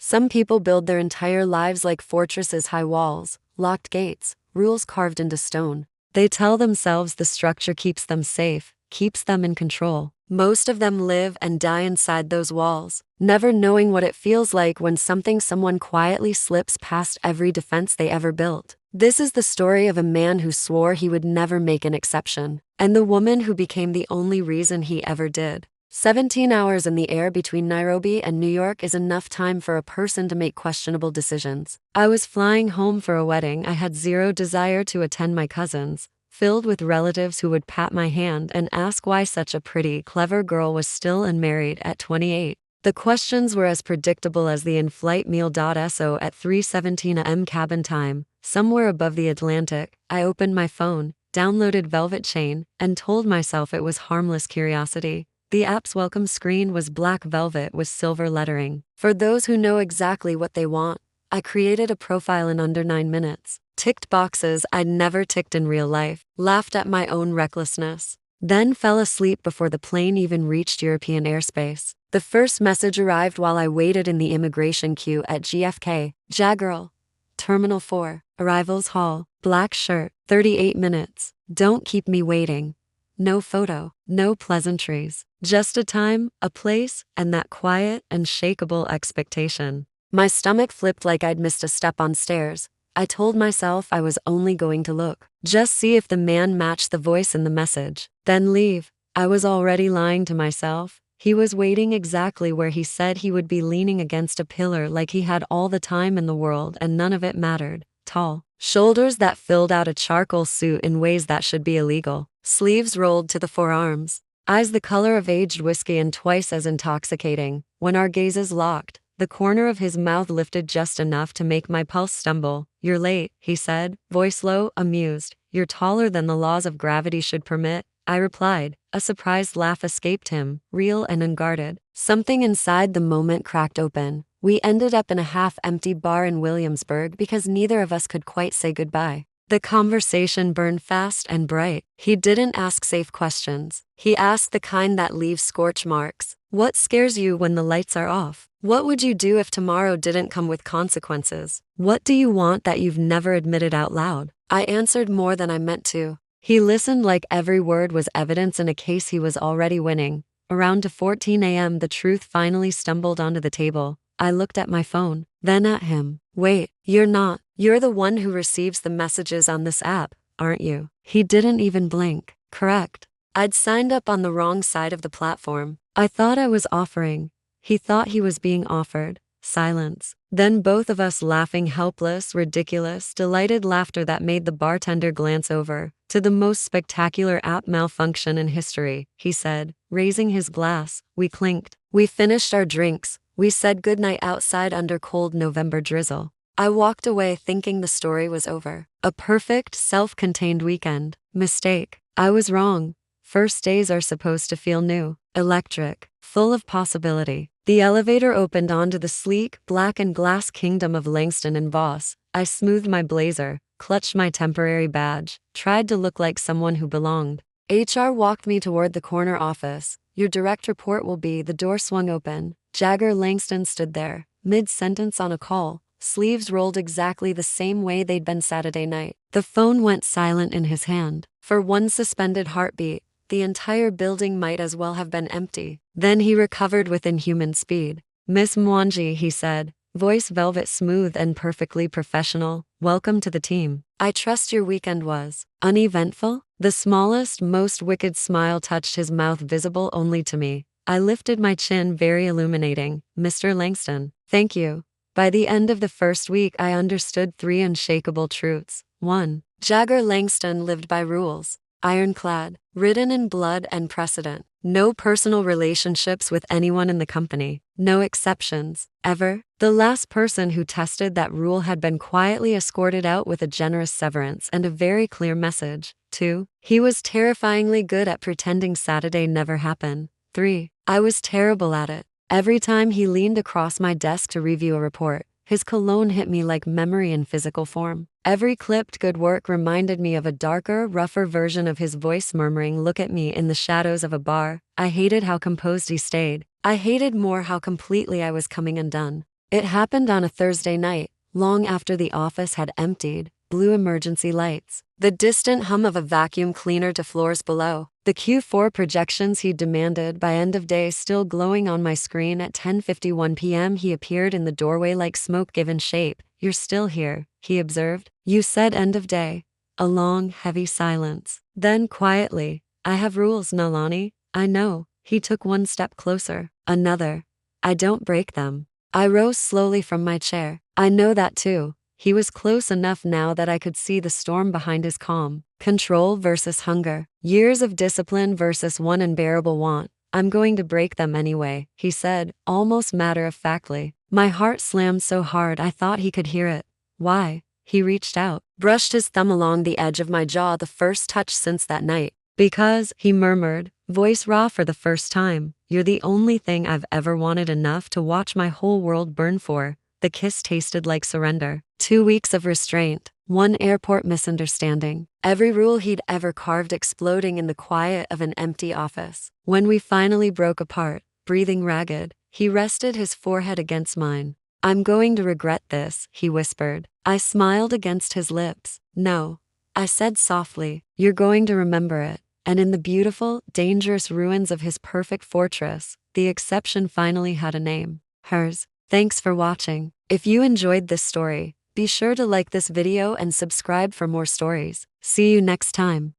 Some people build their entire lives like fortresses, high walls, locked gates, rules carved into stone. They tell themselves the structure keeps them safe, keeps them in control. Most of them live and die inside those walls, never knowing what it feels like when someone quietly slips past every defense they ever built. This is the story of a man who swore he would never make an exception, and the woman who became the only reason he ever did. 17 hours in the air between Nairobi and New York is enough time for a person to make questionable decisions. I was flying home for a wedding I had zero desire to attend, my cousins, filled with relatives who would pat my hand and ask why such a pretty, clever girl was still unmarried at 28. The questions were as predictable as the in-flight meal. So at 3:17 a.m. cabin time, somewhere above the Atlantic, I opened my phone, downloaded Velvet Chain, and told myself it was harmless curiosity. The app's welcome screen was black velvet with silver lettering. For those who know exactly what they want, I created a profile in under 9 minutes, ticked boxes I'd never ticked in real life, laughed at my own recklessness, then fell asleep before the plane even reached European airspace. The first message arrived while I waited in the immigration queue at JFK. Jagirl, Terminal 4, Arrivals Hall, black shirt, 38 minutes. Don't keep me waiting. No photo, no pleasantries, just a time, a place, and that quiet, unshakable expectation. My stomach flipped like I'd missed a step on stairs. I told myself I was only going to look, just see if the man matched the voice in the message, then leave. I was already lying to myself. He was waiting exactly where he said he would be, leaning against a pillar like he had all the time in the world and none of it mattered. Tall, shoulders that filled out a charcoal suit in ways that should be illegal, sleeves rolled to the forearms, eyes the color of aged whiskey and twice as intoxicating. When our gazes locked, the corner of his mouth lifted just enough to make my pulse stumble. "You're late," he said, voice low, amused. "You're taller than the laws of gravity should permit," I replied. A surprised laugh escaped him, real and unguarded. Something inside the moment cracked open. We ended up in a half-empty bar in Williamsburg because neither of us could quite say goodbye. The conversation burned fast and bright. He didn't ask safe questions. He asked the kind that leave scorch marks. What scares you when the lights are off? What would you do if tomorrow didn't come with consequences? What do you want that you've never admitted out loud? I answered more than I meant to. He listened like every word was evidence in a case he was already winning. Around 14 a.m. the truth finally stumbled onto the table. I looked at my phone, then at him. "Wait, you're not. You're the one who receives the messages on this app, aren't you?" He didn't even blink. Correct. I'd signed up on the wrong side of the platform. I thought I was offering. He thought he was being offered. Silence. Then both of us laughing, helpless, ridiculous, delighted laughter that made the bartender glance over. "To the most spectacular app malfunction in history," he said, raising his glass. We clinked. We finished our drinks. We said goodnight outside under cold November drizzle. I walked away thinking the story was over. A perfect, self-contained weekend. Mistake. I was wrong. First days are supposed to feel new, electric, full of possibility. The elevator opened onto the sleek, black and glass kingdom of Langston and Voss. I smoothed my blazer, clutched my temporary badge, tried to look like someone who belonged. HR walked me toward the corner office. "Your direct report will be." The door swung open. Jagger Langston stood there, mid-sentence on a call, sleeves rolled exactly the same way they'd been Saturday night. The phone went silent in his hand. For one suspended heartbeat, the entire building might as well have been empty. Then he recovered with inhuman speed. "Miss Mwangi," he said, voice velvet smooth and perfectly professional, "welcome to the team. I trust your weekend was uneventful?" The smallest, most wicked smile touched his mouth, visible only to me. I lifted my chin, very illuminating. "Mr. Langston, thank you." By the end of the first week, I understood 3 unshakable truths. 1. Jagger Langston lived by rules. Ironclad, written in blood and precedent. No personal relationships with anyone in the company. No exceptions, ever. The last person who tested that rule had been quietly escorted out with a generous severance and a very clear message. 2. He was terrifyingly good at pretending Saturday never happened. 3. I was terrible at it. Every time he leaned across my desk to review a report, his cologne hit me like memory in physical form. Every clipped "good work" reminded me of a darker, rougher version of his voice murmuring, "Look at me," in the shadows of a bar. I hated how composed he stayed. I hated more how completely I was coming undone. It happened on a Thursday night, long after the office had emptied, blue emergency lights, the distant hum of a vacuum cleaner to floors below, the Q4 projections he'd demanded by end of day still glowing on my screen at 10:51 p.m. He appeared in the doorway like smoke given shape. "You're still here," he observed. "You said end of day." A long, heavy silence. Then quietly, "I have rules, Nalani." "I know." He took one step closer. Another. "I don't break them." I rose slowly from my chair. "I know that too." He was close enough now that I could see the storm behind his calm. Control versus hunger. Years of discipline versus one unbearable want. "I'm going to break them anyway," he said, almost matter-of-factly. My heart slammed so hard I thought he could hear it. "Why?" He reached out, brushed his thumb along the edge of my jaw, the first touch since that night. "Because," he murmured, voice raw for the first time, "you're the only thing I've ever wanted enough to watch my whole world burn for." The kiss tasted like surrender. 2 weeks of restraint, one airport misunderstanding, every rule he'd ever carved exploding in the quiet of an empty office. When we finally broke apart, breathing ragged, he rested his forehead against mine. "I'm going to regret this," he whispered. I smiled against his lips. "No," I said softly, "you're going to remember it." And in the beautiful, dangerous ruins of his perfect fortress, the exception finally had a name. Hers. Thanks for watching. If you enjoyed this story, be sure to like this video and subscribe for more stories. See you next time.